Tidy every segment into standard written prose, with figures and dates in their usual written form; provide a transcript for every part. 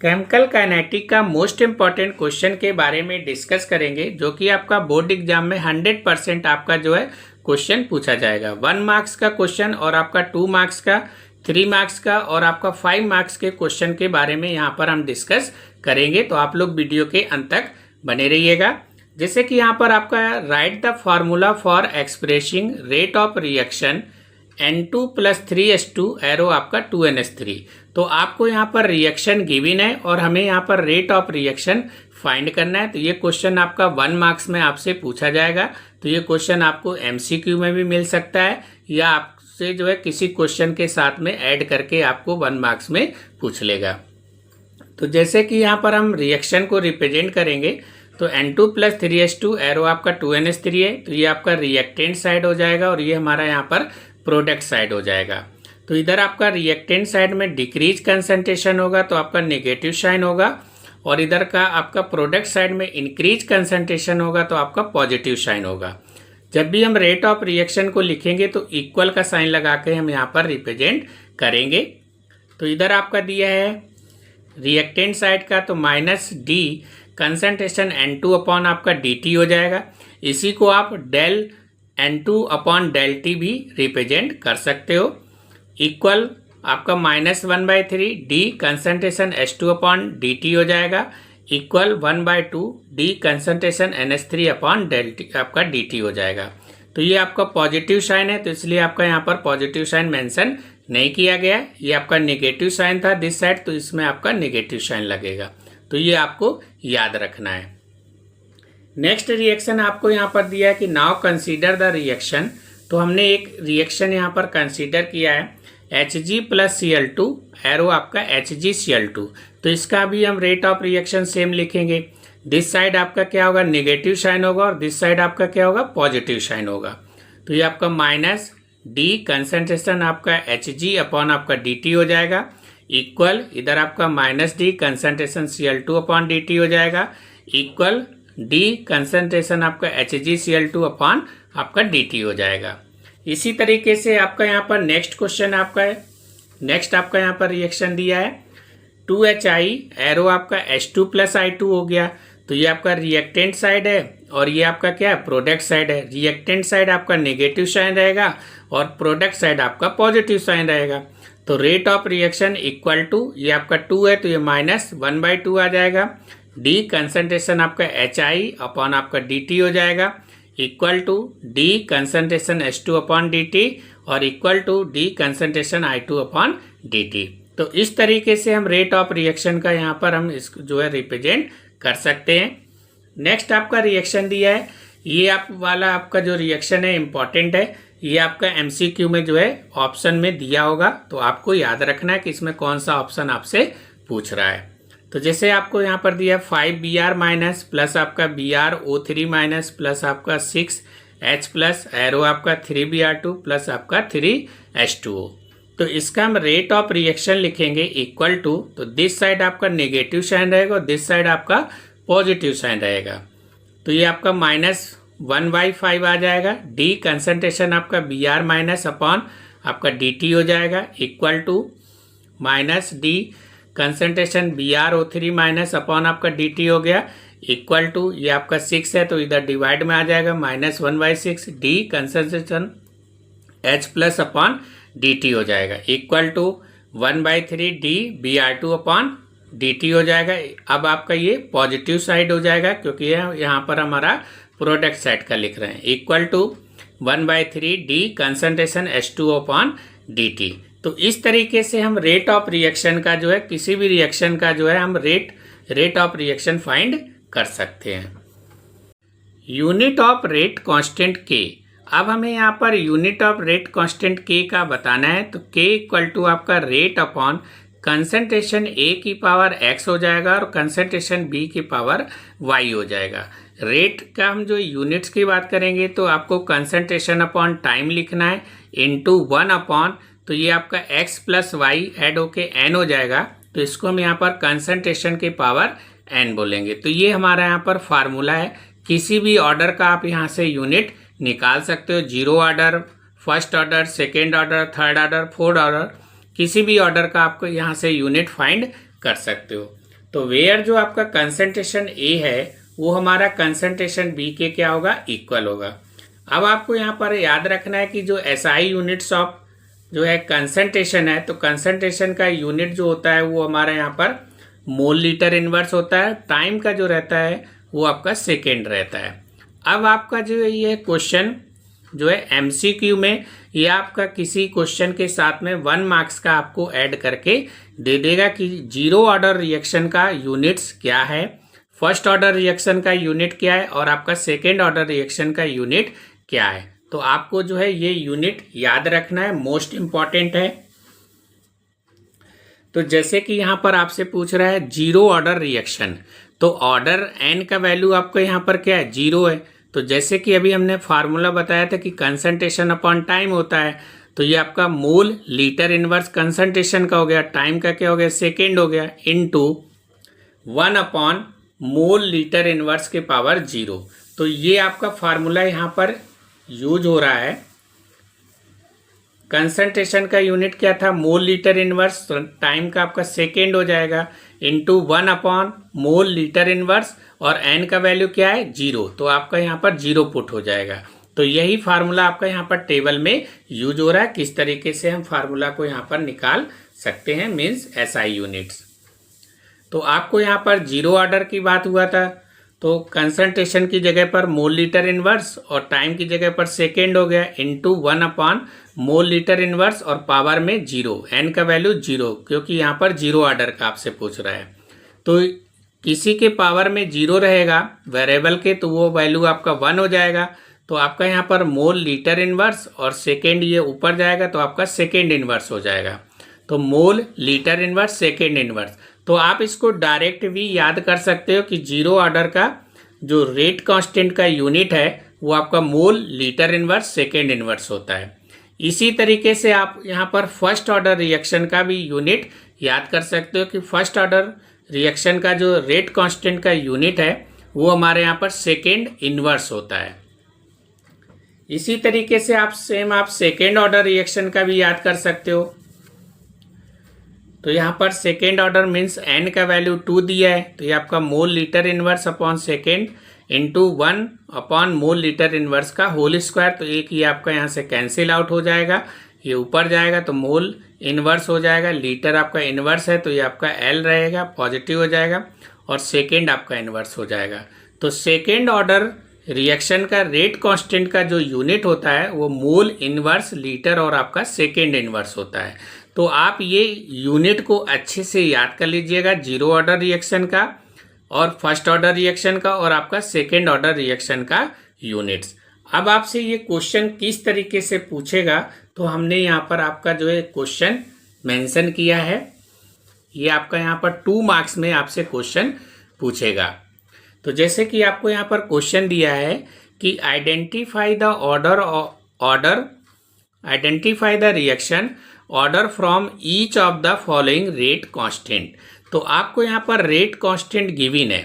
Chemical kinetic का most important question के बारे में डिस्कस करेंगे, जो कि आपका बोर्ड एग्जाम में 100% आपका जो है क्वेश्चन पूछा जाएगा। 1 मार्क्स का क्वेश्चन और आपका 2 मार्क्स का, 3 मार्क्स का और आपका 5 मार्क्स के क्वेश्चन के बारे में यहाँ पर हम डिस्कस करेंगे। तो आप लोग वीडियो के अंत तक बने रहिएगा। जैसे कि यहाँ पर आपका right the formula for expressing rate of reaction N2 + 3H2 arrow आपका 2NH3। तो आपको यहाँ पर रिएक्शन गिवन है और हमें यहाँ पर रेट ऑफ रिएक्शन फाइंड करना है। तो ये क्वेश्चन आपका 1 मार्क्स में आपसे पूछा जाएगा। तो ये क्वेश्चन आपको MCQ में भी मिल सकता है या आपसे जो है किसी क्वेश्चन के साथ में ऐड करके आपको 1 मार्क्स में पूछ लेगा। तो जैसे कि यहाँ पर हम रिएक्शन को रिप्रेजेंट करेंगे, तो N2 + 3H2 एरो आपका 2NH3 है। तो ये आपका रिएक्टेंट साइड हो जाएगा और ये हमारा यहाँ पर प्रोडक्ट साइड हो जाएगा। तो इधर आपका रिएक्टेंट साइड में डिक्रीज कंसंट्रेशन होगा तो आपका नेगेटिव साइन होगा, और इधर का आपका प्रोडक्ट साइड में इंक्रीज कंसंट्रेशन होगा तो आपका पॉजिटिव साइन होगा। जब भी हम रेट ऑफ रिएक्शन को लिखेंगे तो इक्वल का साइन लगा के हम यहाँ पर रिप्रेजेंट करेंगे। तो इधर आपका दिया है रिएक्टेंट साइड का, तो -D कंसंट्रेशन N2 अपॉन आपका dt हो जाएगा। इसी को आप del N2 upon del T भी रिप्रेजेंट कर सकते हो। इक्वल आपका -1/3 D concentration H2 upon dt हो जाएगा। Equal 1/2 D concentration NH3 upon del T आपका dt हो जाएगा। तो ये आपका पॉजिटिव साइन है, तो इसलिए आपका यहाँ पर पॉजिटिव साइन मेंशन नहीं किया गया। ये आपका नेगेटिव साइन था दिस साइड, तो इसमें आपका नेगेटिव साइन लगेगा। तो ये आपको याद रखना है। नेक्स्ट रिएक्शन आपको यहाँ पर दिया है कि नाउ कंसीडर द रिएक्शन। तो हमने एक रिएक्शन यहाँ पर कंसीडर किया है Hg + Cl2 एरो आपका HgCl2। तो इसका भी हम रेट ऑफ रिएक्शन सेम लिखेंगे। दिस साइड आपका क्या होगा, नेगेटिव साइन होगा, और दिस साइड आपका क्या होगा, पॉजिटिव साइन होगा। तो ये आपका -D कंसंट्रेशन आपका Hg अपॉन आपका dt हो जाएगा। इक्वल इधर आपका -D concentration Cl2 upon dt हो जाएगा। इक्वल D कंसंट्रेशन आपका HgCl2 अपॉन आपका dt हो जाएगा। इसी तरीके से आपका यहाँ पर नेक्स्ट क्वेश्चन आपका है। नेक्स्ट आपका यहाँ पर रिएक्शन दिया है 2HI एरो आपका H2 + I2 हो गया। तो ये आपका रिएक्टेंट साइड है और ये आपका क्या है, प्रोडक्ट साइड है। रिएक्टेंट साइड आपका नेगेटिव साइन रहेगा और प्रोडक्ट साइड आपका पॉजिटिव साइन रहेगा। तो rate of reaction equal to, ये आपका 2 है तो ये -1/2 आ जाएगा। D कंसंट्रेशन आपका HI अपॉन आपका dt हो जाएगा। Equal to D concentration H2 upon dt और equal to D concentration I2 upon dt। तो इस तरीके से हम रेट ऑफ रिएक्शन का यहाँ पर हम इसको जो है रिप्रेजेंट कर सकते हैं। नेक्स्ट आपका रिएक्शन दिया है, ये आप वाला आपका जो रिएक्शन है इम्पॉर्टेंट है। ये आपका MCQ में जो है ऑप्शन में दिया होगा, तो आपको याद रखना है कि इसमें कौन सा ऑप्शन आपसे पूछ रहा है। तो जैसे आपको यहाँ पर दिया 5Br- प्लस आपका BrO3- प्लस आपका 6H+ एरो आपका 3Br2 प्लस आपका 3H2O। तो इसका हम रेट ऑफ रिएक्शन लिखेंगे इक्वल टू, तो दिस साइड आपका नेगेटिव साइन रहेगा और दिस साइड आपका पॉजिटिव साइन रहेगा। तो ये आपका -1/5 आ जाएगा। D कंसंट्रेशन आपका Br- अपॉन आपका dt हो जाएगा। Equal to -D concentration BrO3- upon आपका dt हो गया। इक्वल टू ये आपका 6 है तो इधर डिवाइड में आ जाएगा, -1/6 D concentration H+ upon dt हो जाएगा। Equal to 1/3 D Br2 upon dt हो जाएगा। अब आपका ये पॉजिटिव साइड हो जाएगा क्योंकि यहाँ पर हमारा प्रोडक्ट साइड का लिख रहे हैं। Equal to 1/3 D concentration H2 upon dt। तो इस तरीके से हम रेट ऑफ रिएक्शन का जो है, किसी भी रिएक्शन का जो है हम रेट ऑफ रिएक्शन फाइंड कर सकते हैं। Unit of rate constant K। अब हमें यहाँ per unit of rate constant K का बताना है। तो K इक्वल टू आपका रेट अपॉन कंसंट्रेशन A की पावर x हो जाएगा और कंसंट्रेशन B की पावर y हो जाएगा। रेट का हम जो यूनिट्स की बात करेंगे तो आपको कंसंट्रेशन अपॉन टाइम लिखना है इनटू 1 अपॉन, तो ये आपका x + y ऐड होके n हो जाएगा। तो इसको हम यहाँ पर कंसंट्रेशन की पावर n बोलेंगे। तो ये हमारा यहाँ पर फार्मूला है। किसी भी ऑर्डर का आप यहाँ से यूनिट निकाल सकते हो, 0 order, first order, second order, third order, fourth order, किसी भी ऑर्डर का आपको यहाँ से यूनिट फाइंड कर सकते हो। तो वेयर जो आपका कंसंट्रेशन ए है वो हमारा कंसंट्रेशन बी के क्या होगा, इक्वल होगा। अब आपको यहाँ पर याद रखना है कि जो एसआई यूनिट्स ऑफ जो है कंसंट्रेशन है, तो कंसंट्रेशन का यूनिट जो होता है वो हमारा यहाँ पर मोल लीटर इनवर्स होता है। टाइम का जो रहता है वो आपका सेकेंड रहता है। अब आपका जो है ये क्वेश्चन जो है एमसीक्यू में ये आपका किसी क्वेश्चन के साथ में 1 मार्क्स का आपको ऐड करके दे देगा कि जीरो ऑर्डर रिएक्शन का यूनिट्स क्या है, फर्स्ट ऑर्डर रिएक्शन का यूनिट क्या है और आपका सेकेंड ऑर्डर रिएक्शन का यूनिट क्या है। तो आपको जो है ये यूनिट याद रखना है, मोस्ट इंपॉर्टेंट है। तो जैसे कि यहाँ पर आपसे पूछ रहा है जीरो ऑर्डर रिएक्शन, तो ऑर्डर एन का वैल्यू आपको यहाँ पर क्या है, जीरो है। तो जैसे कि अभी हमने फार्मूला बताया था कि कंसंट्रेशन अपॉन टाइम होता है, तो ये आपका मोल लीटर इनवर्स कंसंट्रेशन का हो गया, टाइम का क्या हो गया, सेकेंड हो गया, into 1 upon mole litre inverse के पावर 0। तो ये आपका फार्मूला यहाँ पर यूज हो रहा है। कंसंट्रेशन का यूनिट क्या था, मोल लीटर इनवर्स, तो टाइम का आपका सेकेंड हो जाएगा, into 1 upon mole litre inverse और एन का वैल्यू क्या है, 0। तो आपका यहाँ पर 0 पुट हो जाएगा। तो यही फार्मूला आपका यहाँ पर टेबल में यूज हो रहा है। किस तरीके से हम फार्मूला को यहाँ पर निकाल सकते हैं, मीन्स एसआई यूनिट्स। तो आपको यहाँ पर जीरो ऑर्डर की बात हुआ था, तो कंसंट्रेशन की जगह पर मोल लीटर इनवर्स और टाइम की जगह पर सेकेंड हो गया, into 1 upon mole litre inverse और पावर में 0, एन का वैल्यू 0, क्योंकि यहाँ पर जीरो ऑर्डर का आपसे पूछ रहा है। तो किसी के पावर में 0 रहेगा वेरिएबल के, तो वो वैल्यू आपका 1 हो जाएगा। तो आपका यहाँ पर मोल लीटर इनवर्स और सेकेंड ये ऊपर जाएगा तो आपका सेकेंड इनवर्स हो जाएगा। तो mole litre inverse second inverse, तो आप इसको डायरेक्ट भी याद कर सकते हो कि जीरो ऑर्डर का जो रेट कांस्टेंट का यूनिट है वो आपका mole litre inverse second inverse होता है। इसी तरीके से आप यहाँ पर फर्स्ट ऑर्डर रिएक्शन का भी यूनिट याद कर सकते हो कि फर्स्ट ऑर्डर रिएक्शन का जो रेट कांस्टेंट का यूनिट है वो हमारे यहाँ पर सेकेंड इनवर्स होता है। इसी तरीके से आप सेकेंड ऑर्डर रिएक्शन का भी याद कर सकते हो। तो यहाँ पर सेकेंड ऑर्डर मीन्स एन का वैल्यू 2 दिया है, तो ये आपका mole litre inverse upon second into 1 upon mole litre inverse का होल स्क्वायर। तो एक ये आपका यहाँ से कैंसिल आउट हो जाएगा, ये ऊपर जाएगा तो मोल इनवर्स हो जाएगा, लीटर आपका इनवर्स है तो ये आपका एल रहेगा, पॉजिटिव हो जाएगा, और सेकेंड आपका इनवर्स हो जाएगा। तो सेकेंड ऑर्डर रिएक्शन का रेट कांस्टेंट का जो यूनिट होता है वो मोल इनवर्स लीटर और आपका सेकेंड इनवर्स होता है। तो आप ये यूनिट को अच्छे से याद कर लीजिएगा, जीरो ऑर्डर रिएक्शन का और फर्स्ट ऑर्डर रिएक्शन का और आपका सेकेंड ऑर्डर रिएक्शन का यूनिट्स। अब आपसे ये क्वेश्चन किस तरीके से पूछेगा, तो हमने यहाँ पर आपका जो है क्वेश्चन मेंशन किया है। ये आपका यहाँ पर 2 मार्क्स में आपसे क्वेश्चन पूछेगा। तो जैसे कि आपको यहाँ पर क्वेश्चन दिया है कि identify the reaction order from each of the following rate constant. तो आपको यहाँ पर रेट कांस्टेंट गिवन है।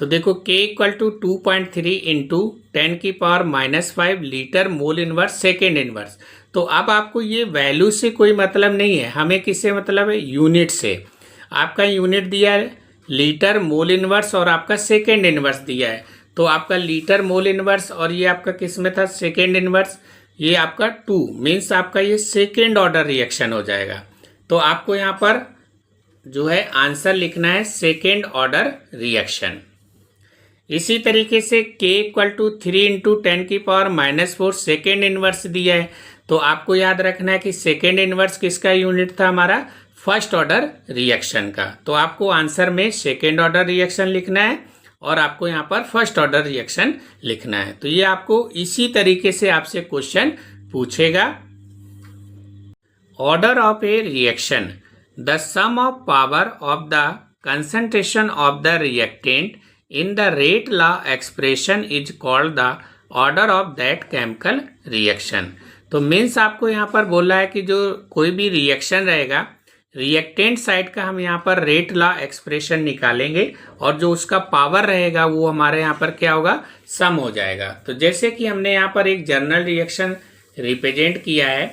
तो देखो K equal to 2.3 into 10⁻⁵ litre mole inverse second inverse. तो अब आपको ये वैल्यू से कोई मतलब नहीं है, हमें किससे मतलब है, यूनिट से। आपका यूनिट दिया है लीटर मोल इनवर्स और आपका सेकेंड इनवर्स दिया है। तो आपका लीटर मोल इनवर्स और ये आपका किस में था, सेकेंड इनवर्स, ये आपका 2 मीन्स आपका ये सेकेंड ऑर्डर रिएक्शन हो जाएगा। तो आपको यहाँ पर जो है आंसर लिखना है सेकेंड ऑर्डर रिएक्शन। इसी तरीके से K equal to 3 into 10⁻⁻⁴ second inverse दिया है। तो आपको याद रखना है कि सेकेंड इनवर्स किसका यूनिट था, हमारा फर्स्ट ऑर्डर रिएक्शन का। तो आपको आंसर में सेकेंड ऑर्डर रिएक्शन लिखना है और आपको यहाँ पर फर्स्ट ऑर्डर रिएक्शन लिखना है। तो ये आपको इसी तरीके से आपसे क्वेश्चन पूछेगा। Order of a reaction, the sum of power of the concentration of the reactant in the rate law expression is called the order of that chemical reaction. तो मीन्स आपको यहाँ पर बोला है कि जो कोई भी रिएक्शन रहेगा, रिएक्टेंट साइड का हम यहाँ पर रेट लॉ एक्सप्रेशन निकालेंगे और जो उसका पावर रहेगा वो हमारे यहाँ पर क्या होगा, सम हो जाएगा। तो जैसे कि हमने यहाँ पर एक जर्नल रिएक्शन रिप्रेजेंट किया है,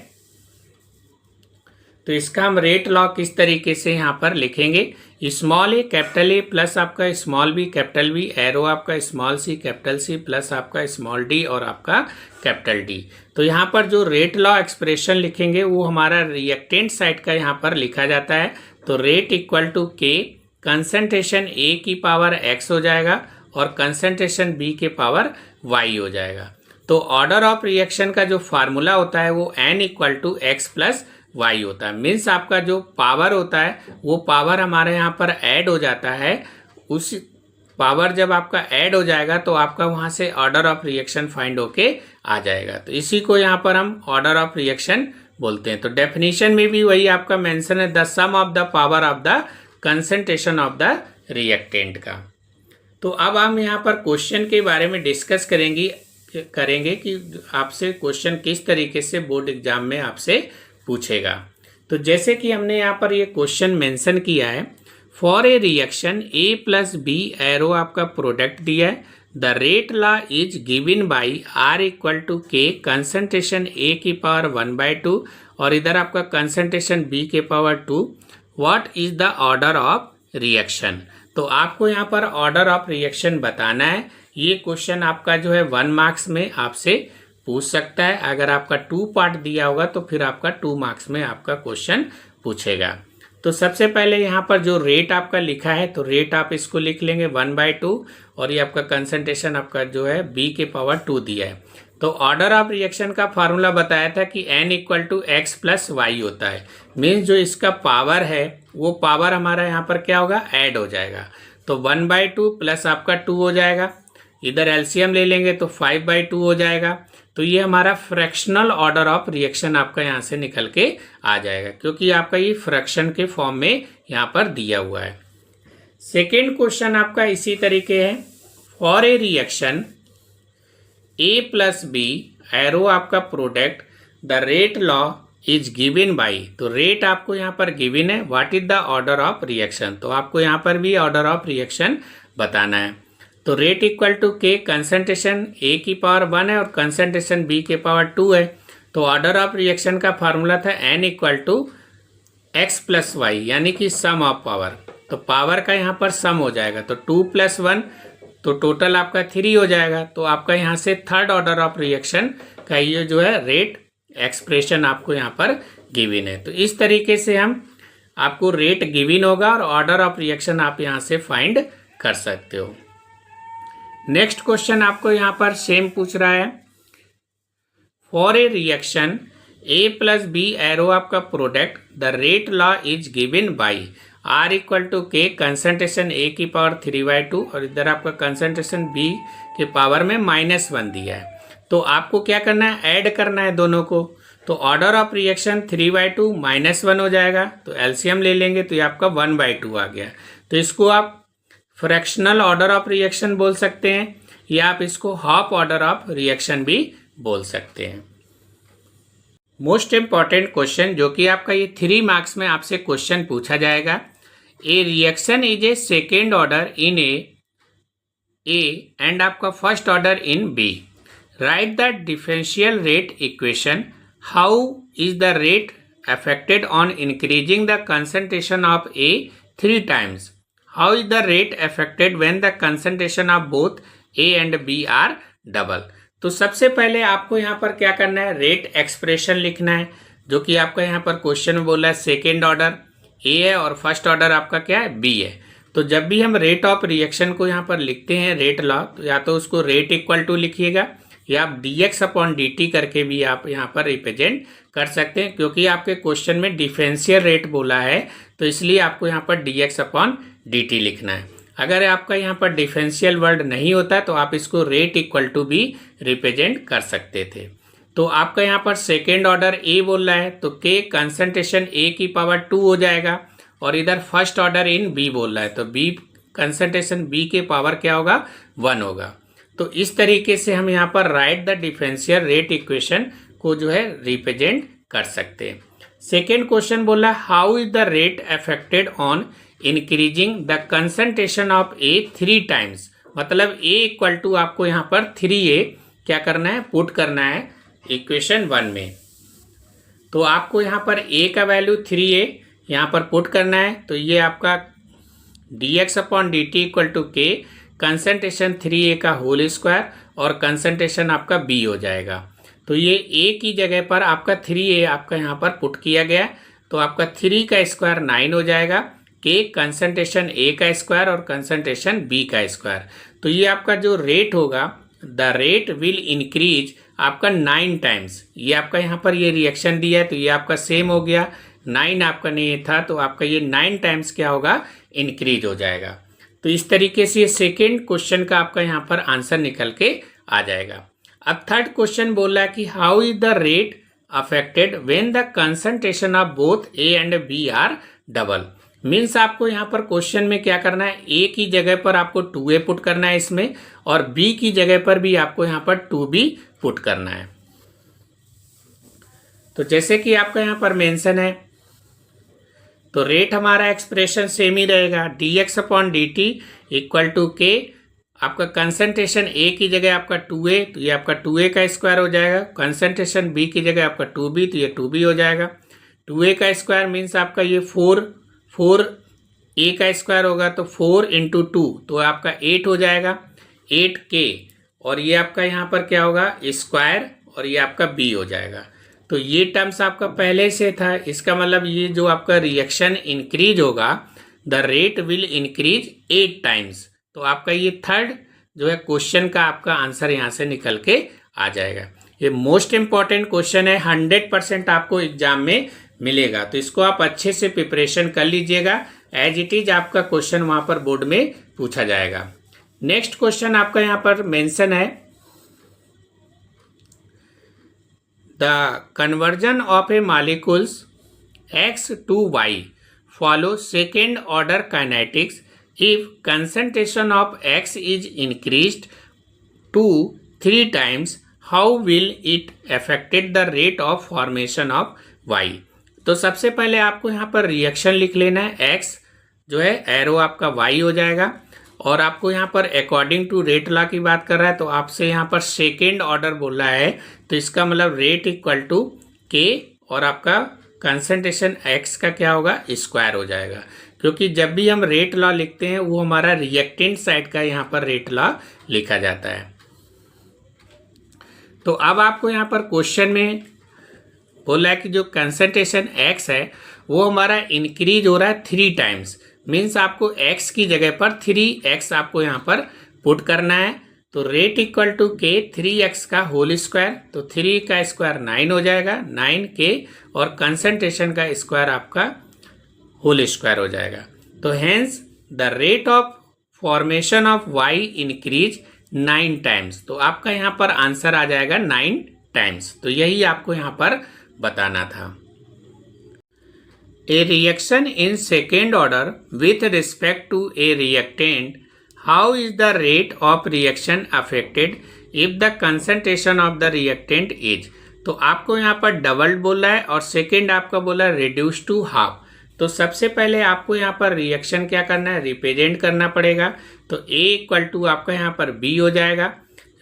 तो इसका हम रेट लॉ किस तरीके से यहाँ पर लिखेंगे, small A capital A plus आपका small B capital B, arrow आपका small C capital C plus आपका स्मॉल डी और आपका कैपिटल डी। तो यहाँ पर जो रेट लॉ एक्सप्रेशन लिखेंगे वो हमारा रिएक्टेंट साइड का यहाँ पर लिखा जाता है। तो rate equal to K concentration A की पावर एक्स हो जाएगा और कंसंट्रेशन बी के पावर वाई हो जाएगा। तो ऑर्डर ऑफ रिएक्शन का जो फार्मूला होता है वो n equal to x plus y होता है। मीन्स आपका जो पावर होता है वो पावर हमारे यहाँ पर ऐड हो जाता है। उस पावर जब आपका ऐड हो जाएगा तो आपका वहाँ से ऑर्डर ऑफ रिएक्शन फाइंड होके आ जाएगा। तो इसी को यहाँ पर हम ऑर्डर ऑफ रिएक्शन बोलते हैं। तो डेफिनेशन में भी वही आपका मेंशन है, the sum of the power of the concentration of the reactant का। तो अब हम यहाँ पर क्वेश्चन के बारे में डिस्कस करेंगे कि आपसे क्वेश्चन किस तरीके से बोर्ड एग्जाम में आपसे पूछेगा। तो जैसे कि हमने यहाँ पर ये क्वेश्चन मेंशन किया है, for a reaction A plus B arrow आपका प्रोडक्ट दिया है, the rate law is given by R equal to K concentration A की पावर 1/2 और इधर आपका कंसंट्रेशन बी के power 2, what is the order of reaction. तो आपको यहाँ पर ऑर्डर ऑफ रिएक्शन बताना है। ये क्वेश्चन आपका जो है 1 मार्क्स में आपसे पूछ सकता है। अगर आपका 2 पार्ट दिया होगा तो फिर आपका 2 मार्क्स में आपका क्वेश्चन पूछेगा। तो सबसे पहले यहाँ पर जो रेट आपका लिखा है तो रेट आप इसको लिख लेंगे 1/2 और ये आपका कंसंट्रेशन आपका जो है बी के पावर 2 दिया है। तो ऑर्डर ऑफ रिएक्शन का फार्मूला बताया था कि n equal to x plus y होता है। मीन्स जो इसका पावर है वो पावर हमारा यहाँ पर क्या होगा, ऐड हो जाएगा। तो 1/2 प्लस आपका 2 हो जाएगा, इधर एलसीएम ले लेंगे तो 5/2 हो जाएगा। तो ये हमारा फ्रैक्शनल ऑर्डर ऑफ रिएक्शन आपका यहाँ से निकल के आ जाएगा, क्योंकि आपका ये फ्रैक्शन के फॉर्म में यहाँ पर दिया हुआ है। सेकेंड क्वेश्चन आपका इसी तरीके है, for a reaction A plus B arrow आपका product, the rate law is given by. तो रेट आपको यहाँ पर गिवन है, what is the order of reaction. तो आपको यहाँ पर भी ऑर्डर ऑफ रिएक्शन बताना है। तो rate equal to K concentration A की पावर 1 है और कंसंट्रेशन बी के पावर 2 है। तो ऑर्डर ऑफ रिएक्शन का फार्मूला था n equal to x plus y, यानी कि सम ऑफ पावर। तो पावर का यहाँ पर सम हो जाएगा, तो 2 + 1 तो टोटल आपका 3 हो जाएगा। तो आपका यहाँ से थर्ड ऑर्डर ऑफ रिएक्शन का ये जो है रेट एक्सप्रेशन आपको यहाँ पर गिवन है। तो इस तरीके से हम आपको रेट गिवन होगा और ऑर्डर ऑफ रिएक्शन आप यहाँ से फाइंड कर सकते हो। नेक्स्ट क्वेश्चन आपको यहाँ पर सेम पूछ रहा है, for a reaction A plus B arrow आपका product, the rate law is given by R equal to K concentration A की पावर 3/2 और इधर आपका कंसंट्रेशन बी के पावर में -1 दिया है। तो आपको क्या करना है, ऐड करना है दोनों को। तो ऑर्डर ऑफ रिएक्शन 3/2 -1 हो जाएगा, तो एलसीएम ले लेंगे तो ये आपका 1/2 आ गया। तो इसको आप फ्रैक्शनल ऑर्डर ऑफ रिएक्शन बोल सकते हैं या आप इसको हाफ ऑर्डर ऑफ रिएक्शन भी बोल सकते हैं। मोस्ट इम्पॉर्टेंट क्वेश्चन जो कि आपका ये 3 मार्क्स में आपसे क्वेश्चन पूछा जाएगा, a reaction is a second order in A and आपका first order in B, right the differential rate equation, how is the rate affected on increasing the concentration of A 3 times, how is the rate affected when the concentration of both A and B are double। तो सबसे पहले आपको यहाँ पर क्या करना है, rate expression लिखना है, जो कि आपका यहाँ पर क्वेश्चन में बोला है सेकेंड ऑर्डर A है और फर्स्ट ऑर्डर आपका क्या है, B है। तो जब भी हम रेट ऑफ रिएक्शन को यहाँ पर लिखते हैं रेट लॉ, तो या तो उसको रेट इक्वल टू लिखिएगा या आप dx/dt करके भी आप यहाँ पर रिप्रेजेंट कर सकते हैं, क्योंकि आपके क्वेश्चन में डिफरेंशियल रेट बोला है तो इसलिए आपको यहाँ पर dx/dt लिखना है। अगर आपका यहाँ पर डिफरेंशियल वर्ड नहीं होता तो आप इसको रेट इक्वल टू भी रिप्रेजेंट कर सकते थे। तो आपका यहाँ पर सेकेंड ऑर्डर ए बोल रहा है तो के कंसंट्रेशन ए की पावर 2 हो जाएगा और इधर फर्स्ट ऑर्डर इन बी बोल रहा है तो बी कंसंट्रेशन बी के पावर क्या होगा, 1 होगा। तो इस तरीके से हम यहाँ पर right the differential rate equation को जो है रिप्रेजेंट कर सकते हैं। सेकेंड क्वेश्चन बोला how is the rate affected on increasing the concentration of A 3 times, मतलब ए इक्वल टू आपको यहाँ पर 3a क्या करना है, पुट करना है इक्वेशन 1 में। तो आपको यहाँ पर a का वैल्यू 3a यहाँ पर पुट करना है। तो ये आपका dx/dt equal to k concentration 3a का होल स्क्वायर और कंसंट्रेशन आपका b हो जाएगा। तो ये a की जगह पर आपका 3a आपका यहाँ पर पुट किया गया, तो आपका 3 का स्क्वायर 9 हो जाएगा, k कंसंट्रेशन a का स्क्वायर और कंसंट्रेशन b का स्क्वायर। तो ये आपका जो रेट होगा, द रेट विल इंक्रीज आपका 9 टाइम्स। ये आपका यहाँ पर ये रिएक्शन दिया है, तो ये आपका सेम हो गया, 9 आपका नहीं था, तो आपका ये 9 टाइम्स क्या होगा, इंक्रीज हो जाएगा। तो इस तरीके से ये सेकेंड क्वेश्चन का आपका यहाँ पर आंसर निकल के आ जाएगा। अब थर्ड क्वेश्चन बोल रहा है कि how is the rate affected when the concentration of both A and B are double. Means आपको यहाँ पर क्वेश्चन में क्या करना है, ए की जगह पर आपको 2a पुट करना है इसमें, और बी की जगह पर भी आपको यहाँ पर 2b पुट करना है। तो जैसे कि आपका यहाँ पर मेंशन है, तो रेट हमारा एक्सप्रेशन सेम ही रहेगा, dx/dt इक्वल टू k, आपका कंसंट्रेशन a की जगह आपका 2a, तो ये आपका 2a का स्क्वायर हो जाएगा, कंसंट्रेशन b की जगह आपका 2b, तो ये 2b हो जाएगा। 2a का स्क्वायर मीन्स आपका ये 4 a का स्क्वायर होगा, तो 4 × 2 तो आपका 8 हो जाएगा, 8k, और ये आपका यहाँ पर क्या होगा, स्क्वायर, और ये आपका b हो जाएगा। तो ये टर्म्स आपका पहले से था, इसका मतलब ये जो आपका रिएक्शन इंक्रीज होगा, the rate will increase 8 times. तो आपका ये थर्ड जो है क्वेश्चन का आपका आंसर यहाँ से निकल के आ जाएगा। ये मोस्ट इंपॉर्टेंट क्वेश्चन है, 100% आपको एग्जाम में मिलेगा, तो इसको आप अच्छे से प्रिपरेशन कर लीजिएगा, एज इट इज आपका क्वेश्चन वहां पर बोर्ड में पूछा जाएगा। नेक्स्ट क्वेश्चन आपका यहाँ पर मेंशन है, the conversion of A molecules x to y follow second order kinetics if concentration of x is increased to 3 times, how will it affected the rate of formation of y। तो सबसे पहले आपको यहाँ पर reaction लिख लेना है, x जो है एरो आपका y हो जाएगा, और आपको यहाँ पर अकॉर्डिंग टू रेट लॉ की बात कर रहा है, तो आपसे यहाँ पर सेकेंड ऑर्डर बोल रहा है, तो इसका मतलब रेट इक्वल टू k और आपका कंसंट्रेशन x का क्या होगा, स्क्वायर हो जाएगा, क्योंकि जब भी हम रेट लॉ लिखते हैं वो हमारा रिएक्टेंट साइड का यहाँ पर रेट लॉ लिखा जाता है। तो अब आपको यहाँ पर क्वेश्चन में बोला है कि जो कंसंट्रेशन x है वो हमारा इंक्रीज हो रहा है 3 टाइम्स, मीन्स आपको x की जगह पर 3x आपको यहाँ पर पुट करना है। तो rate equal to k 3x का होल स्क्वायर, तो 3 का स्क्वायर 9 हो जाएगा, 9k, और कंसंट्रेशन का स्क्वायर आपका होल स्क्वायर हो जाएगा। तो hence the rate of formation of y increase 9 times. तो आपका यहाँ पर आंसर आ जाएगा 9 टाइम्स। तो यही आपको यहाँ पर बताना था। A reaction in second order with respect to a reactant, how is the rate of reaction affected if the concentration of the reactant is। तो आपको यहाँ पर डबल बोला है और सेकेंड आपका बोला है रिड्यूस टू हाफ। तो सबसे पहले आपको यहाँ पर रिएक्शन क्या करना है, रिप्रेजेंट करना पड़ेगा। तो A इक्वल टू आपका यहाँ पर B हो जाएगा,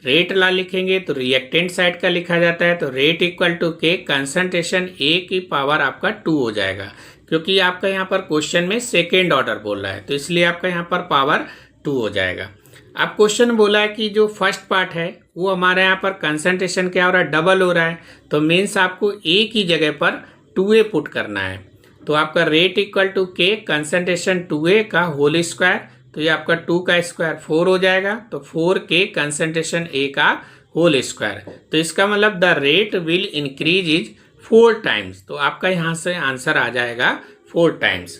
रेट लॉ लिखेंगे तो रिएक्टेंट साइड का लिखा जाता है, तो rate equal to K concentration A की पावर आपका 2 हो जाएगा, क्योंकि आपका यहाँ पर क्वेश्चन में सेकेंड ऑर्डर बोल रहा है, तो इसलिए आपका यहाँ पर पावर 2 हो जाएगा। अब क्वेश्चन बोला है कि जो फर्स्ट पार्ट है वो हमारे यहाँ पर कंसंट्रेशन क्या हो रहा है, डबल हो रहा है, तो मीन्स आपको A की जगह पर 2A पुट करना है। तो आपका rate equal to K concentration 2A का होल स्क्वायर, तो ये आपका 2 का स्क्वायर 4 हो जाएगा, तो 4K कंसंट्रेशन A का होल स्क्वायर। तो इसका मतलब the rate will increase is 4 times. तो आपका यहाँ से आंसर आ जाएगा 4 टाइम्स।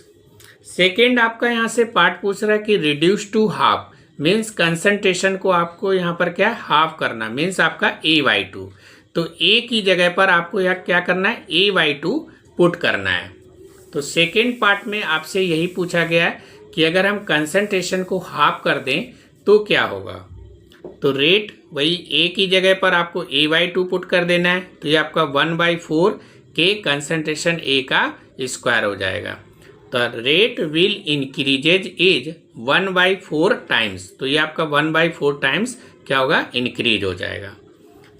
सेकेंड आपका यहाँ से पार्ट पूछ रहा है कि reduce to half, means concentration को आपको यहाँ पर क्या हाफ करना, मीन्स आपका A/2। तो A की जगह पर आपको यहाँ क्या करना है, A/2 पुट करना है। तो सेकेंड पार्ट में आपसे यही पूछा गया है कि अगर हम कंसंट्रेशन को हाफ कर दें तो क्या होगा। तो रेट वही A की जगह पर आपको A/2 पुट कर देना है, तो ये आपका 1/4 के कंसंट्रेशन A का स्क्वायर हो जाएगा। तो rate will increases is 1/4 times, तो ये आपका 1/4 टाइम्स क्या होगा, इंक्रीज हो जाएगा।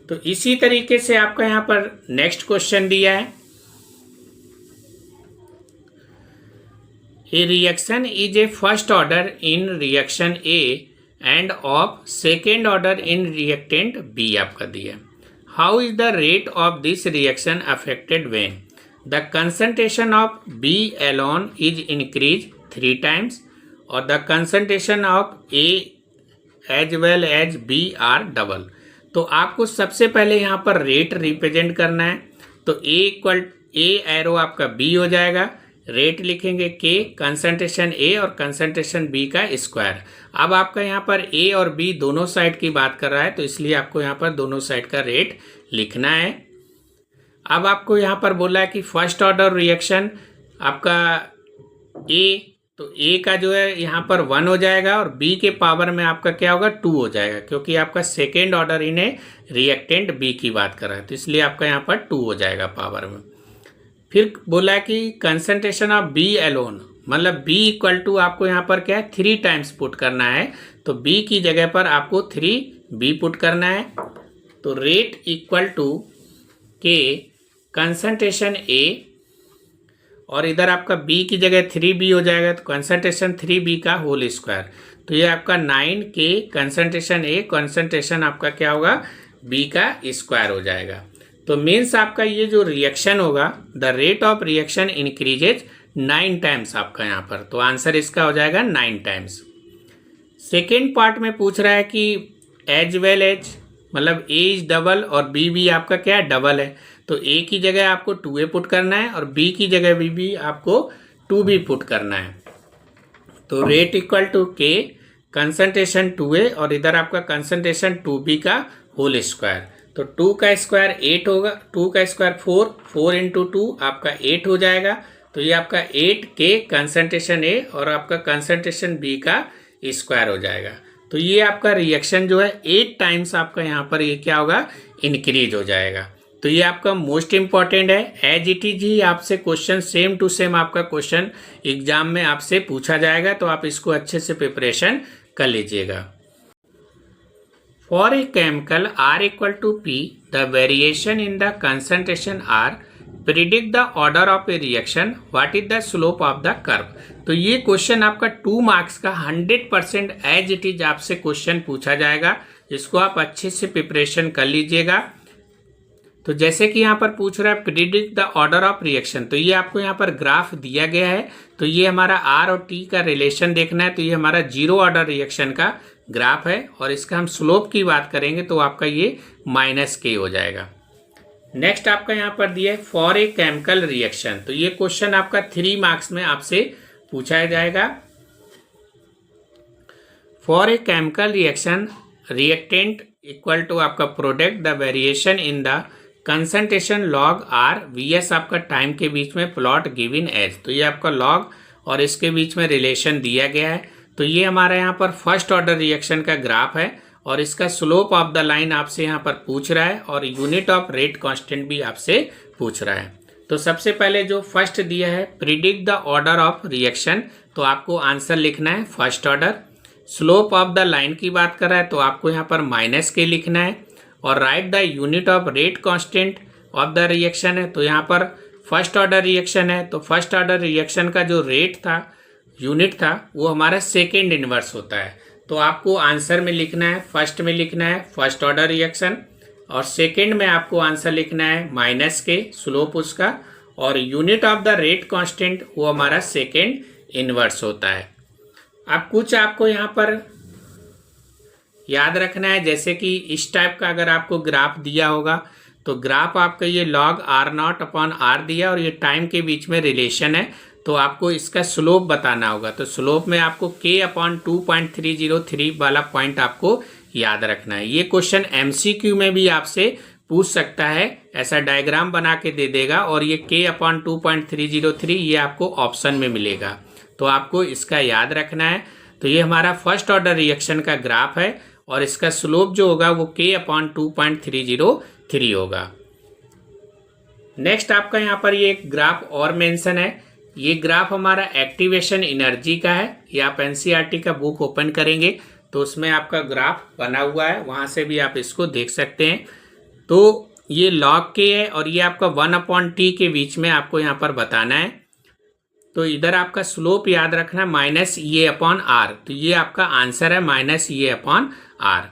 तो इसी तरीके से आपका यहाँ पर नेक्स्ट क्वेश्चन दिया है a reaction is a first order in reaction A and of second order in reactant B आपका दिया। How is the rate of this reaction affected when the concentration of B alone is increase 3 times और the concentration of A as well as B are double. तो आपको सबसे पहले यहाँ पर rate represent करना है। तो ए एरो आपका बी हो जाएगा, रेट लिखेंगे के, कंसंट्रेशन ए और कंसंट्रेशन बी का स्क्वायर। अब आपका यहाँ पर ए और बी दोनों साइड की बात कर रहा है, तो इसलिए आपको यहाँ पर दोनों साइड का रेट लिखना है। अब आपको यहाँ पर बोला है कि फर्स्ट ऑर्डर रिएक्शन आपका ए, तो ए का जो है यहाँ पर 1 हो जाएगा और बी के पावर में आपका क्या होगा 2 हो जाएगा, क्योंकि आपका सेकेंड ऑर्डर इन्हें रिएक्टेंट बी की बात कर रहा है, तो इसलिए आपका यहाँ पर 2 हो जाएगा पावर में। फिर बोला कि कंसंट्रेशन ऑफ बी एलोन, मतलब बी इक्वल टू आपको यहाँ पर क्या है 3 times पुट करना है, तो बी की जगह पर आपको 3b पुट करना है। तो rate equal to K concentration ए और इधर आपका b की जगह 3b हो जाएगा, तो कंसंट्रेशन 3b का होल स्क्वायर। तो ये आपका 9k कंसंट्रेशन ए, कंसंट्रेशन आपका क्या होगा b का स्क्वायर हो जाएगा। तो मीन्स आपका ये जो रिएक्शन होगा, the rate of reaction increases 9 times आपका यहाँ पर, तो आंसर इसका हो जाएगा 9 times। सेकेंड पार्ट में पूछ रहा है कि एज वेल एज, मतलब ए इज डबल और बी भी आपका क्या है डबल है, तो ए की जगह आपको 2a पुट करना है और बी की जगह भी आपको 2b पुट करना है। तो rate equal to K concentration 2a और इधर आपका कंसंट्रेशन 2b का होल स्क्वायर। तो 2 का स्क्वायर 8 होगा, 2 का स्क्वायर 4, 4 इंटू 2 आपका 8 हो जाएगा। तो ये आपका 8 के कंसंट्रेशन ए और आपका कंसंट्रेशन बी का स्क्वायर हो जाएगा। तो ये आपका रिएक्शन जो है 8 times आपका यहाँ पर ये क्या होगा इंक्रीज हो जाएगा। तो ये आपका मोस्ट इंपॉर्टेंट है, एज इट इज ही आपसे क्वेश्चन सेम टू सेम आपका क्वेश्चन एग्जाम में आपसे पूछा जाएगा, तो आप इसको अच्छे से प्रिपरेशन कर लीजिएगा। For a chemical R equal to P, the variation in the concentration R predict the order of a reaction, what is the slope of the curve. तो ये क्वेश्चन आपका 2 marks का 100% एज इट इज आपसे question पूछा जाएगा, इसको आप अच्छे से प्रिपरेशन कर लीजिएगा। तो जैसे कि यहाँ पर पूछ रहा है predict the order of reaction, तो ये आपको यहाँ पर ग्राफ दिया गया है, तो ये हमारा R और T का रिलेशन देखना है। तो ये हमारा 0 ऑर्डर रिएक्शन का ग्राफ है और इसका हम स्लोप की बात करेंगे तो आपका ये -k हो जाएगा। नेक्स्ट आपका यहाँ पर दिया है फॉर ए केमिकल रिएक्शन, तो ये क्वेश्चन आपका 3 marks में आपसे पूछा जाएगा। For a chemical reaction reactant equal to आपका product, the variation in the concentration log R vs आपका टाइम के बीच में प्लॉट गिवन एज। तो ये आपका लॉग और इसके बीच में रिलेशन दिया गया है। तो ये हमारा यहाँ पर फर्स्ट ऑर्डर रिएक्शन का ग्राफ है और इसका स्लोप ऑफ द लाइन आपसे यहाँ पर पूछ रहा है और यूनिट ऑफ रेट कांस्टेंट भी आपसे पूछ रहा है। तो सबसे पहले जो फर्स्ट दिया है predict the order of reaction, तो आपको आंसर लिखना है first order. Slope of the line की बात कर रहा है तो आपको यहाँ पर -k लिखना है और right the unit of rate constant of the reaction है। तो यहाँ पर फर्स्ट ऑर्डर रिएक्शन है, तो फर्स्ट ऑर्डर रिएक्शन का जो रेट था, यूनिट था, वो हमारा सेकेंड इनवर्स होता है। तो आपको आंसर में लिखना है, फर्स्ट में लिखना है फर्स्ट ऑर्डर रिएक्शन और सेकेंड में आपको आंसर लिखना है -k स्लोप उसका, और unit of the rate constant वो हमारा सेकेंड इनवर्स होता है। अब कुछ आपको यहाँ पर याद रखना है, जैसे कि इस टाइप का अगर आपको ग्राफ दिया होगा तो ग्राफ आपका ये log R0/R दिया और ये टाइम के बीच में रिलेशन है, तो आपको इसका स्लोप बताना होगा। तो स्लोप में आपको k/2.303 वाला पॉइंट आपको याद रखना है। ये क्वेश्चन MCQ में भी आपसे पूछ सकता है, ऐसा डायग्राम बना के दे देगा और ये k/2.303 ये आपको ऑप्शन में मिलेगा, तो आपको इसका याद रखना है। तो ये हमारा फर्स्ट ऑर्डर रिएक्शन का ग्राफ है और इसका स्लोप जो होगा वो k/2.303 होगा। नेक्स्ट आपका यहाँ पर ये एक ग्राफ और मेंशन है, ये ग्राफ हमारा एक्टिवेशन एनर्जी का है। ये आप NCERT का बुक ओपन करेंगे तो उसमें आपका ग्राफ बना हुआ है, वहाँ से भी आप इसको देख सकते हैं। तो ये log k है और ये आपका 1/t के बीच में आपको यहाँ पर बताना है। तो इधर आपका स्लोप याद रखना माइनस ये अपॉन आर, तो ये आपका आंसर है माइनस ये upon R.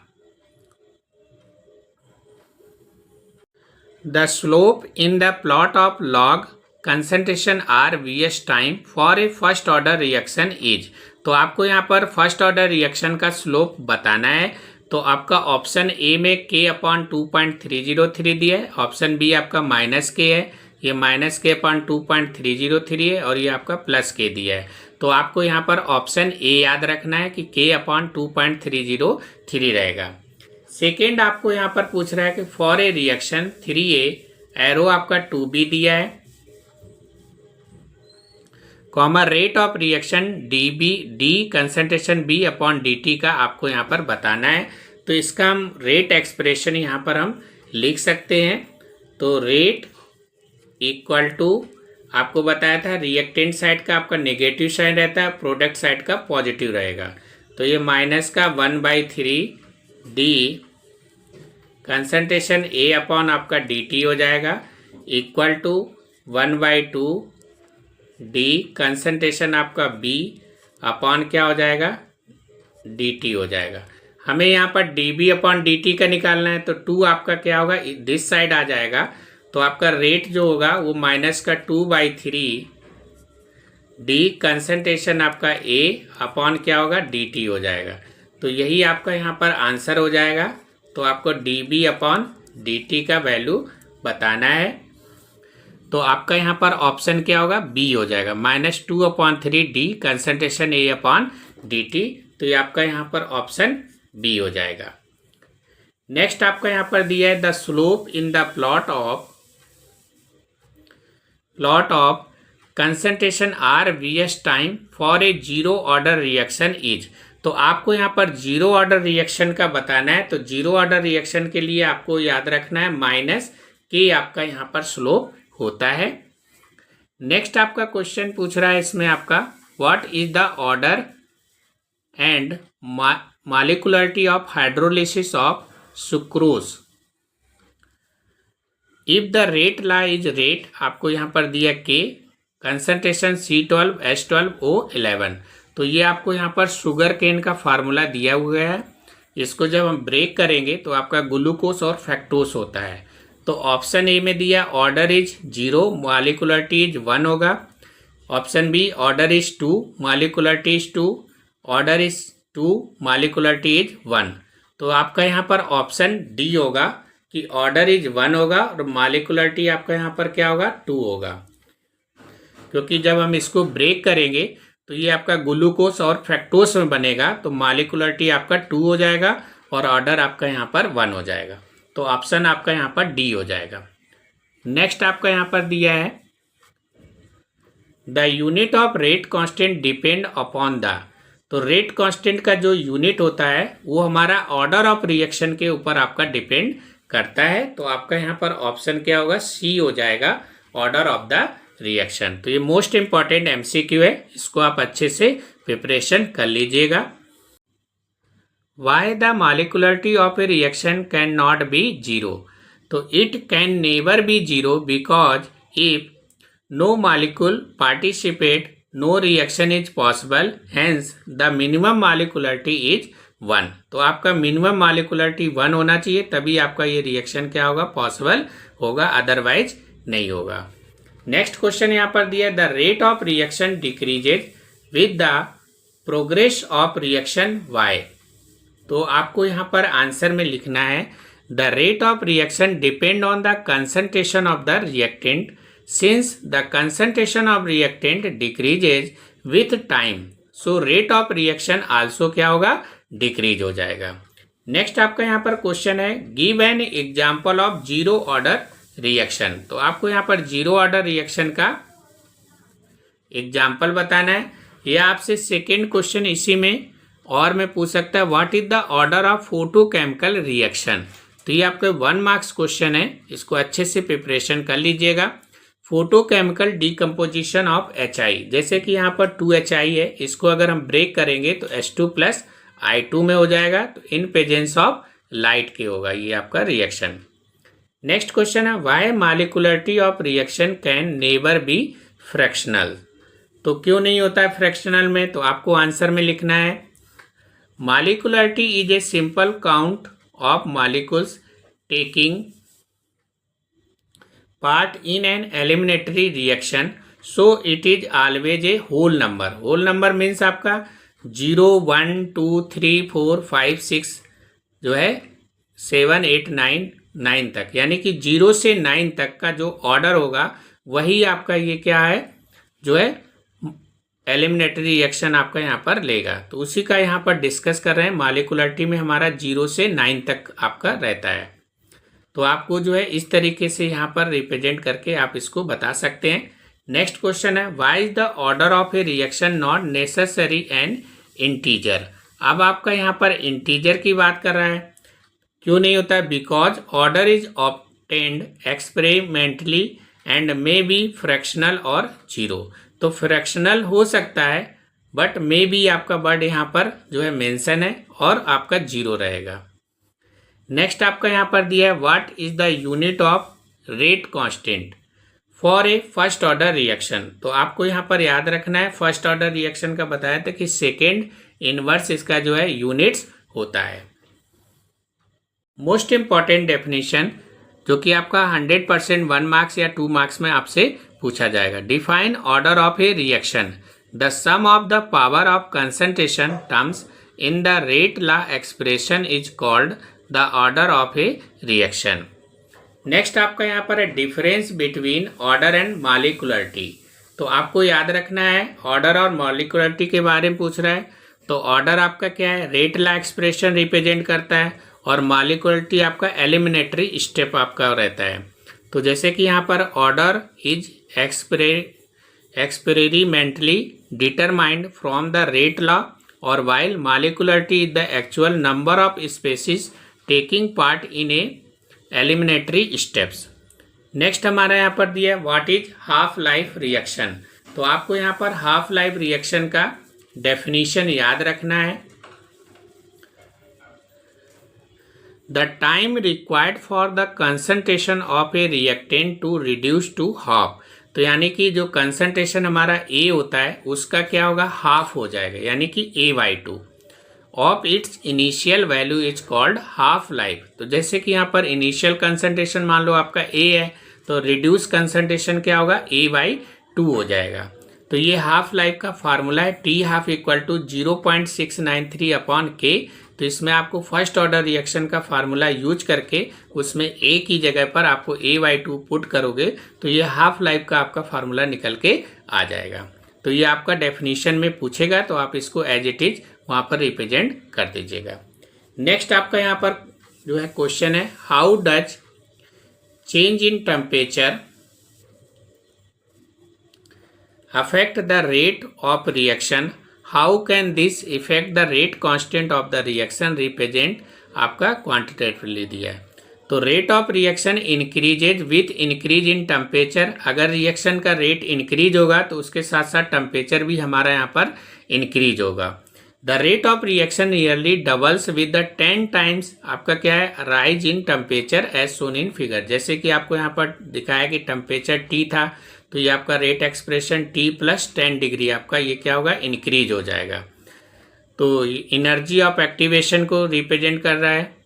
The slope in the plot of log concentration R VS time for a first order reaction is. तो आपको यहाँ पर फर्स्ट ऑर्डर रिएक्शन का स्लोप बताना है। तो आपका ऑप्शन ए में k अपॉन 2.303 दिया है, ऑप्शन बी आपका माइनस के है, ये माइनस के अपॉन 2.303 है, और ये आपका प्लस के दिया है। तो आपको यहाँ पर ऑप्शन ए याद रखना है कि k अपॉन 2.303 रहेगा। सेकेंड आपको यहाँ पर पूछ रहा है कि for a reaction 3A arrow आपका 2B दिया है, comma rate of reaction D concentration B upon dt का आपको यहाँ पर बताना है। तो इसका हम रेट एक्सप्रेशन यहाँ पर हम लिख सकते हैं। तो रेट इक्वल टू, आपको बताया था रिएक्टेंट साइड का आपका नेगेटिव साइड रहता है, प्रोडक्ट साइड का पॉजिटिव रहेगा। तो ये माइनस का 1/3 डी कंसंट्रेशन A अपॉन आपका dt हो जाएगा, इक्वल टू 1/2 डी कंसंट्रेशन आपका B अपॉन क्या हो जाएगा, dt हो जाएगा। हमें यहाँ पर dB अपॉन dt का निकालना है, तो 2 आपका क्या होगा, दिस साइड आ जाएगा। तो आपका रेट जो होगा वो माइनस का 2/3 डी कंसंट्रेशन आपका A अपॉन क्या होगा, dt हो जाएगा। तो यही आपका यहाँ पर आंसर हो जाएगा। तो आपको dB अपॉन dt का वैल्यू बताना है। तो आपका यहाँ पर ऑप्शन क्या होगा, बी हो जाएगा, -2/3 D concentration A upon dt। तो ये आपका यहाँ पर ऑप्शन बी हो जाएगा। नेक्स्ट आपका यहाँ पर दिया है the slope in the plot of concentration R VS time for a zero order reaction is. तो आपको यहाँ पर जीरो ऑर्डर रिएक्शन का बताना है। तो जीरो ऑर्डर रिएक्शन के लिए आपको याद रखना है माइनस के आपका यहाँ पर स्लोप होता है। नेक्स्ट आपका क्वेश्चन पूछ रहा है इसमें आपका what is the order and molecularity of hydrolysis of sucrose if the rate law is rate, आपको यहाँ पर दिया के, कंसंट्रेशन C12 H12 O11। तो ये आपको यहाँ पर शुगर केन का फार्मूला दिया हुआ है। इसको जब हम ब्रेक करेंगे तो आपका ग्लूकोस और फैक्टोस होता है। तो ऑप्शन ए में दिया ऑर्डर इज 0, मॉलिक्युलरिटी इज 1 होगा। Option B order is 2, molecularity is 2, order is 2, molecularity is 1। तो आपका यहाँ पर ऑप्शन डी होगा कि ऑर्डर इज 1 होगा और मॉलिक्युलरिटी आपका यहाँ पर क्या होगा, 2 होगा। क्योंकि जब हम इसको ब्रेक करेंगे तो ये आपका ग्लूकोस और फ्रैक्टोस में बनेगा, तो मॉलिक्युलरिटी आपका 2 हो जाएगा और ऑर्डर आपका यहाँ पर 1 हो जाएगा। तो ऑप्शन आपका यहाँ पर डी हो जाएगा। नेक्स्ट आपका यहाँ पर दिया है the unit of rate constant depend upon the. तो रेट कांस्टेंट का जो यूनिट होता है वो हमारा ऑर्डर ऑफ रिएक्शन के ऊपर आपका डिपेंड करता है। तो आपका यहाँ पर ऑप्शन क्या होगा, सी हो जाएगा, ऑर्डर ऑफ द रिएक्शन। तो ये मोस्ट इंपॉर्टेंट एमसीक्यू है, इसको आप अच्छे से प्रिपरेशन कर लीजिएगा। Why the molecularity of a reaction can not be zero. तो it can never be zero because if no molecule participate no reaction is possible, hence the minimum molecularity is 1। तो आपका मिनिमम मॉलिक्युलरिटी 1 होना चाहिए, तभी आपका ये रिएक्शन क्या होगा, पॉसिबल होगा, अदरवाइज नहीं होगा। नेक्स्ट क्वेश्चन यहाँ पर दिया the rate of reaction decreases with the progress of reaction why. तो आपको यहाँ पर आंसर में लिखना है the rate of reaction depend on the concentration of the reactant since the concentration of reactant decreases with time, so rate of reaction also क्या होगा, decrease हो जाएगा। नेक्स्ट आपका यहाँ पर क्वेश्चन है give an example of zero order reaction. तो आपको यहाँ पर जीरो ऑर्डर रिएक्शन का एग्जाम्पल बताना है। यह आपसे सेकेंड क्वेश्चन इसी में और मैं पूछ सकता है what is the order of photochemical reaction. तो ये आपका 1 मार्क्स क्वेश्चन है, इसको अच्छे से प्रिपरेशन कर लीजिएगा। फोटोकेमिकल डिकम्पोजिशन ऑफ HI, जैसे कि यहाँ पर 2HI है, इसको अगर हम ब्रेक करेंगे तो H2+I2 में हो जाएगा, तो इन प्रेजेंस ऑफ लाइट के होगा ये आपका रिएक्शन। नेक्स्ट क्वेश्चन है why molecularity of reaction can never be fractional. तो क्यों नहीं होता है फ्रैक्शनल में, तो आपको आंसर में लिखना है molecularity is a simple count of molecules taking part in an elementary reaction, so it is always a whole number. Whole number means आपका 0 1 2 3 4 5 6 जो है 7 8 9 9 तक, यानी कि 0 से 9 तक का जो ऑर्डर होगा वही आपका ये क्या है जो है एलिमिनेटरी रिएक्शन आपका यहाँ पर लेगा। तो उसी का यहाँ पर डिस्कस कर रहे हैं। मॉलिक्युलरिटी में हमारा 0 से 9 तक आपका रहता है। तो आपको जो है इस तरीके से यहाँ पर रिप्रेजेंट करके आप इसको बता सकते हैं। नेक्स्ट क्वेश्चन है why is the order of a reaction not necessary and integer. अब आपका यहाँ पर इंटीजर की बात कर रहा है, क्यों नहीं होता है, because order is obtained experimentally and may be fractional और जीरो। तो फ्रैक्शनल हो सकता है बट मे बी आपका वर्ड यहाँ पर जो है मेंशन है और आपका जीरो रहेगा। नेक्स्ट आपका यहाँ पर दिया है what is the unit of rate constant for a first order reaction. तो आपको यहाँ पर याद रखना है फर्स्ट ऑर्डर रिएक्शन का बताया था कि सेकेंड इनवर्स इसका जो है यूनिट्स होता है। मोस्ट इंपॉर्टेंट डेफिनेशन जो कि आपका 100% 1 मार्क्स या 2 मार्क्स में आपसे पूछा जाएगा। Define order of a reaction, the sum of the power of concentration terms in the rate law expression is called the order of a reaction. Next आपका यहाँ पर है difference between order and molecularity. तो आपको याद रखना है order और मॉलिक्युलरिटी के बारे में पूछ रहा है। तो ऑर्डर आपका क्या है, रेट लॉ एक्सप्रेशन रिप्रेजेंट करता है और मॉलिक्युलरिटी आपका एलिमिनेटरी स्टेप आपका रहता है। तो जैसे कि यहाँ पर order is experimentally determined from the rate law और while molecularity is the actual number of species taking part in a elementary steps. Next हमारा यहाँ पर दिया है what is half life reaction. तो आपको यहाँ पर हाफ लाइफ रिएक्शन का डेफिनेशन याद रखना है। The time required for the concentration of a reactant to reduce to half. तो यानी कि जो कंसंट्रेशन हमारा ए होता है उसका क्या होगा, हाफ हो जाएगा, यानी कि A/2 of its initial value is called half life. तो जैसे कि यहाँ पर इनिशियल कंसंट्रेशन मान लो आपका ए है तो रिड्यूस कंसंट्रेशन क्या होगा, A/2 हो जाएगा। तो ये हाफ लाइफ का फार्मूला है T half equal to 0.693/K। तो इसमें आपको फर्स्ट ऑर्डर रिएक्शन का फार्मूला यूज करके उसमें A की जगह पर आपको A/2 पुट करोगे तो ये हाफ लाइफ का आपका फार्मूला निकल के आ जाएगा। तो ये आपका डेफिनेशन में पूछेगा तो आप इसको एज इट इज वहाँ पर रिप्रेजेंट कर दीजिएगा। नेक्स्ट आपका यहाँ पर जो है क्वेश्चन है how does change in temperature affect the rate of reaction, how can this affect the rate constant of the reaction represent आपका क्वांटिटेटिवली दिया है। तो rate of reaction increases with increase in temperature. अगर reaction का rate increase होगा तो उसके साथ साथ टेम्परेचर भी हमारा यहाँ पर इंक्रीज होगा। The rate of reaction nearly doubles with the 10 times आपका क्या है, rise in temperature as shown in figure. जैसे कि आपको यहाँ पर दिखाया कि टेम्परेचर T था तो ये आपका रेट एक्सप्रेशन T + 10 डिग्री आपका ये क्या होगा, इंक्रीज हो जाएगा। तो एनर्जी ऑफ एक्टिवेशन को रिप्रेजेंट कर रहा है।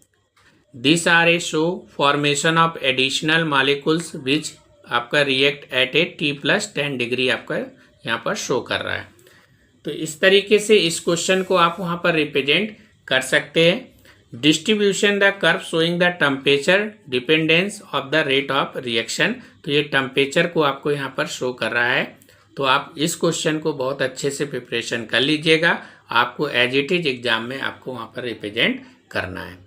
This are a show formation of additional molecules which आपका react at a T + 10 degree आपका यहाँ पर शो कर रहा है। तो इस तरीके से इस क्वेश्चन को आप वहाँ पर रिप्रेजेंट कर सकते हैं। Distribution the curve showing the temperature dependence of the rate of reaction. तो ये टेम्परेचर को आपको यहाँ पर शो कर रहा है। तो आप इस क्वेश्चन को बहुत अच्छे से प्रिपरेशन कर लीजिएगा, आपको एज इट इज एग्जाम में आपको वहाँ पर रिप्रेजेंट करना है।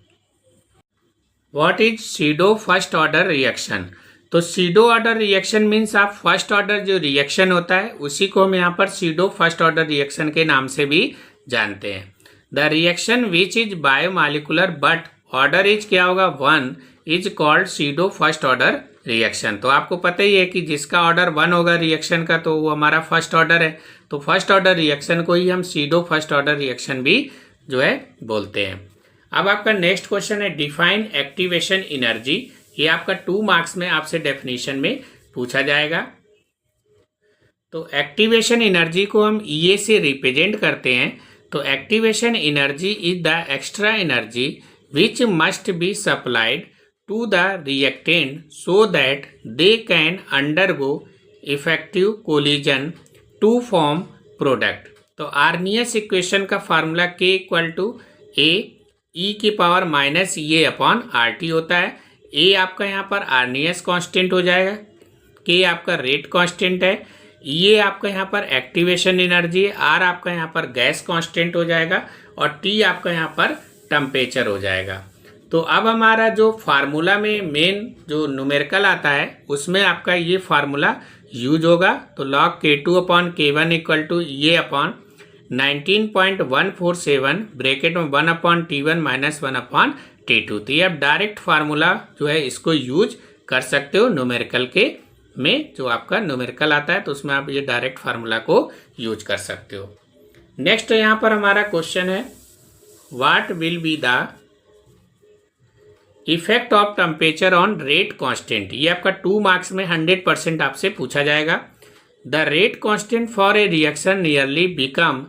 What is pseudo first order reaction. तो सीडो ऑर्डर रिएक्शन मीन्स आप फर्स्ट ऑर्डर जो रिएक्शन होता है उसी को हम यहाँ पर सीडो फर्स्ट ऑर्डर रिएक्शन के नाम से भी जानते हैं। The reaction which is bimolecular but order is क्या होगा 1 is called pseudo first order reaction. तो आपको पता ही है कि जिसका ऑर्डर 1 होगा रिएक्शन का तो वो हमारा फर्स्ट ऑर्डर है। तो फर्स्ट ऑर्डर रिएक्शन को ही हम सीडो फर्स्ट ऑर्डर रिएक्शन भी जो है बोलते हैं। अब आपका नेक्स्ट क्वेश्चन है डिफाइन एक्टिवेशन एनर्जी। ये आपका 2 मार्क्स में आपसे डेफिनेशन में पूछा जाएगा। तो एक्टिवेशन एनर्जी को हम EA से रिप्रेजेंट करते हैं। तो activation energy is the extra energy which must be supplied to the reactant so that they can undergo effective collision to form product. तो आर्नियस इक्वेशन का formula K equal to A E की power minus EA upon RT होता है। A आपका यहाँ पर Arrhenius constant हो जाएगा, K आपका रेट कांस्टेंट है, ये आपका यहाँ पर एक्टिवेशन एनर्जी है, R आपका यहाँ पर गैस कांस्टेंट हो जाएगा और T आपका यहाँ पर टेम्परेचर हो जाएगा। तो अब हमारा जो फार्मूला में मेन जो न्यूमेरिकल आता है उसमें आपका ये फार्मूला यूज होगा। तो log K2 upon K1 equal to ये अपॉन 19.147 ब्रैकेट में 1 upon T1 minus 1 upon T2। तो ये आप डायरेक्ट फार्मूला जो है इसको यूज कर सकते हो न्यूमेरिकल के में, जो आपका न्यूमेरिकल आता है तो उसमें आप ये डायरेक्ट फार्मूला को यूज कर सकते हो। नेक्स्ट यहाँ पर हमारा क्वेश्चन है what will be the effect of temperature on rate constant. ये आपका 2 मार्क्स में 100% आपसे पूछा जाएगा। The rate constant for a reaction nearly become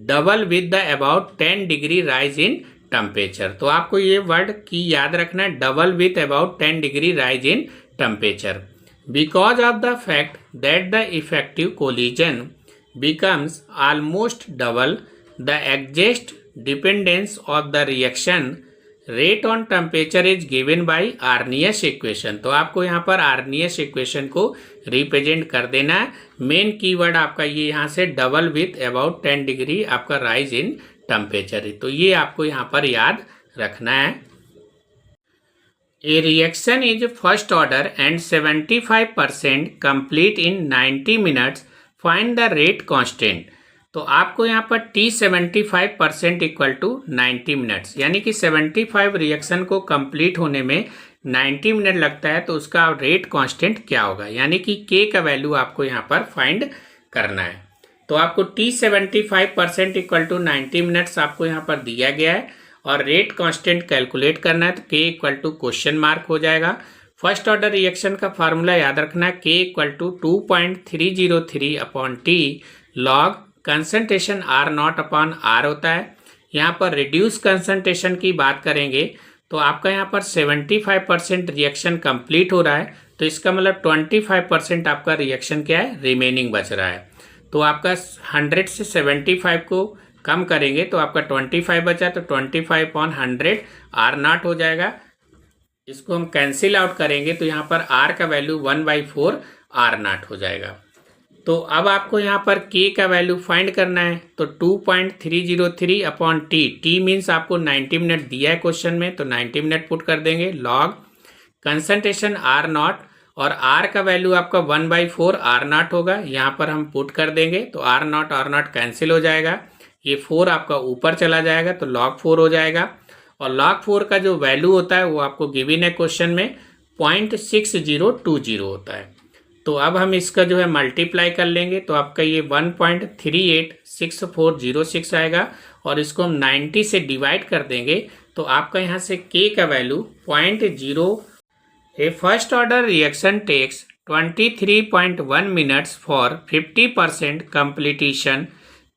double with the about 10 degree rise in temperature. तो आपको ये वर्ड की याद रखना है, double with about 10 degree rise in temperature, because of the fact that the effective collision becomes almost double the exact dependence of the reaction rate on temperature is given by Arrhenius equation। तो आपको यहाँ पर Arrhenius equation को represent कर देना है। Main keyword आपका ये यहाँ से डबल विथ अबाउट 10 डिग्री आपका राइज इन टेम्परेचर है, तो ये आपको यहाँ पर याद रखना है। A reaction is first order and 75% complete in 90 minutes. Find the rate constant। तो आपको यहाँ पर T 75% इक्वल टू 90 मिनट्स, यानी कि 75 रिएक्शन को कंप्लीट होने में 90 मिनट लगता है, तो उसका रेट कांस्टेंट क्या होगा, यानी कि K का वैल्यू आपको यहाँ पर फाइंड करना है। तो आपको T 75% इक्वल टू 90 मिनट्स आपको यहाँ पर दिया गया है और रेट कांस्टेंट कैलकुलेट करना है। तो K equal to question mark हो जाएगा। फर्स्ट ऑर्डर रिएक्शन का फार्मूला याद रखना है, K equal to 2.303 upon T log concentration R0 upon R होता है। यहाँ पर रिड्यूस कंसंट्रेशन की बात करेंगे तो आपका यहाँ पर 75% रिएक्शन कंप्लीट हो रहा है, तो इसका मतलब 25% आपका रिएक्शन क्या है, रिमेनिंग बच रहा है। तो आपका 100 से 75 को कम करेंगे तो आपका 25 बचा, तो 25 अपॉन 100 R0 हो जाएगा। इसको हम कैंसिल आउट करेंगे तो यहाँ पर R का वैल्यू 1/4 R0 हो जाएगा। तो अब आपको यहाँ पर K का वैल्यू फाइंड करना है, तो 2.303 अपॉन T मीन्स आपको 90 मिनट दिया है क्वेश्चन में, तो 90 मिनट पुट कर देंगे लॉग कंसंट्रेशन R0 और R का वैल्यू आपका 1/4 R0 होगा, यहाँ पर हम पुट कर देंगे तो R0 कैंसिल हो जाएगा, ये 4 आपका ऊपर चला जाएगा तो log 4 हो जाएगा। और log 4 का जो वैल्यू होता है वो आपको गिवन है क्वेश्चन में 0.6020 होता है। तो अब हम इसका जो है मल्टीप्लाई कर लेंगे तो आपका ये 1.386406 आएगा और इसको हम 90 से डिवाइड कर देंगे तो आपका यहाँ से K का value 0.0। A first order reaction takes 23.1 minutes for 50% completion.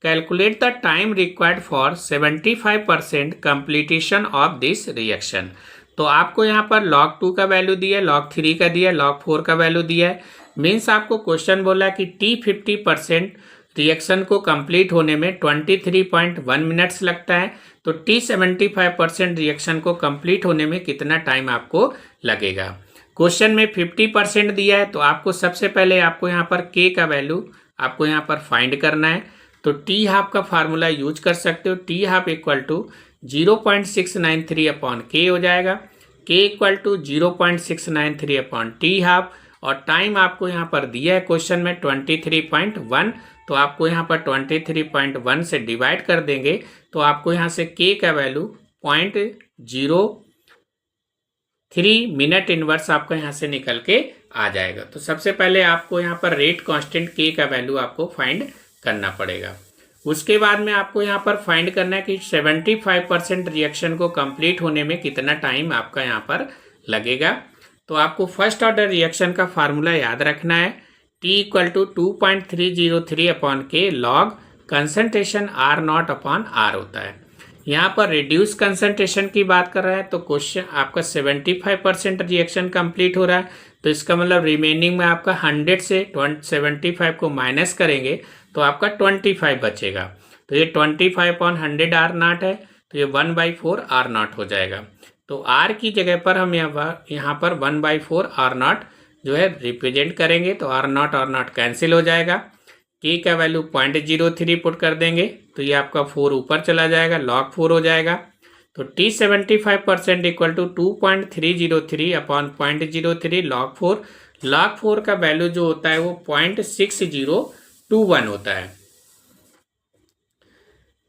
Calculate the time required for 75% completion of this reaction. तो आपको यहाँ पर log 2 का वैल्यू दिया है, log 3 का दिया है, log 4 का वैल्यू दिया है। मीन्स आपको क्वेश्चन बोला है कि T 50% रिएक्शन को कंप्लीट होने में 23.1 मिनट्स लगता है, तो T 75% रिएक्शन को कंप्लीट होने में कितना टाइम आपको लगेगा। क्वेश्चन में 50% दिया है तो आपको सबसे पहले आपको यहाँ पर K का वैल्यू आपको यहाँ पर फाइंड करना है। तो T हाफ का फार्मूला यूज कर सकते हो, T half equal to 0.693 upon K हो जाएगा, K equal to 0.693 upon T half और टाइम आपको यहाँ पर दिया है क्वेश्चन में 23.1, तो आपको यहाँ पर 23.1 से डिवाइड कर देंगे तो आपको यहाँ से K का वैल्यू 0.03 मिनट इनवर्स आपका यहाँ से निकल के आ जाएगा। तो सबसे पहले आपको यहाँ पर रेट कांस्टेंट K का वैल्यू आपको फाइंड करना पड़ेगा। उसके बाद में आपको यहाँ पर फाइंड करना है कि 75% रिएक्शन को कंप्लीट होने में कितना टाइम आपका यहाँ पर लगेगा। तो आपको फर्स्ट ऑर्डर रिएक्शन का फार्मूला याद रखना है, T इक्वल टू 2.303 अपॉन के log concentration R0 upon R होता है। यहाँ पर रिड्यूस कंसंट्रेशन की बात कर रहा है तो क्वेश्चन आपका 75% रिएक्शन कंप्लीट हो रहा है, तो इसका मतलब रिमेनिंग में आपका 100 से 75 को माइनस करेंगे तो आपका 25 बचेगा। तो ये 25/100 R0 है, तो ये 1/4 R0 हो जाएगा। तो R की जगह पर हम यहाँ पर 1/4 R0 जो है रिप्रेजेंट करेंगे, तो R0 कैंसिल हो जाएगा। K का वैल्यू 0.03 पुट कर देंगे तो ये आपका 4 ऊपर चला जाएगा, log 4 हो जाएगा। तो T 75% equal to 2.303 upon 0.03 log 4 का वैल्यू जो होता है वो 0.6021 होता है।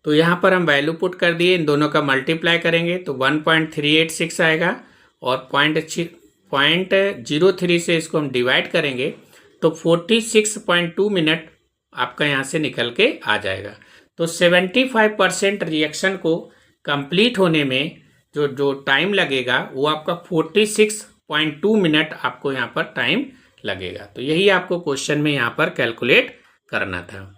तो यहाँ पर हम वैल्यू पुट कर दिए, इन दोनों का मल्टीप्लाई करेंगे तो 1.386 आएगा और 0.03 से इसको हम डिवाइड करेंगे तो 46.2 मिनट आपका यहाँ से निकल के आ जाएगा। तो 75% रिएक्शन को कंप्लीट होने में जो टाइम लगेगा वो आपका 46.2 मिनट आपको यहाँ पर टाइम लगेगा। तो यही आपको क्वेश्चन में यहाँ पर कैलकुलेट करना था।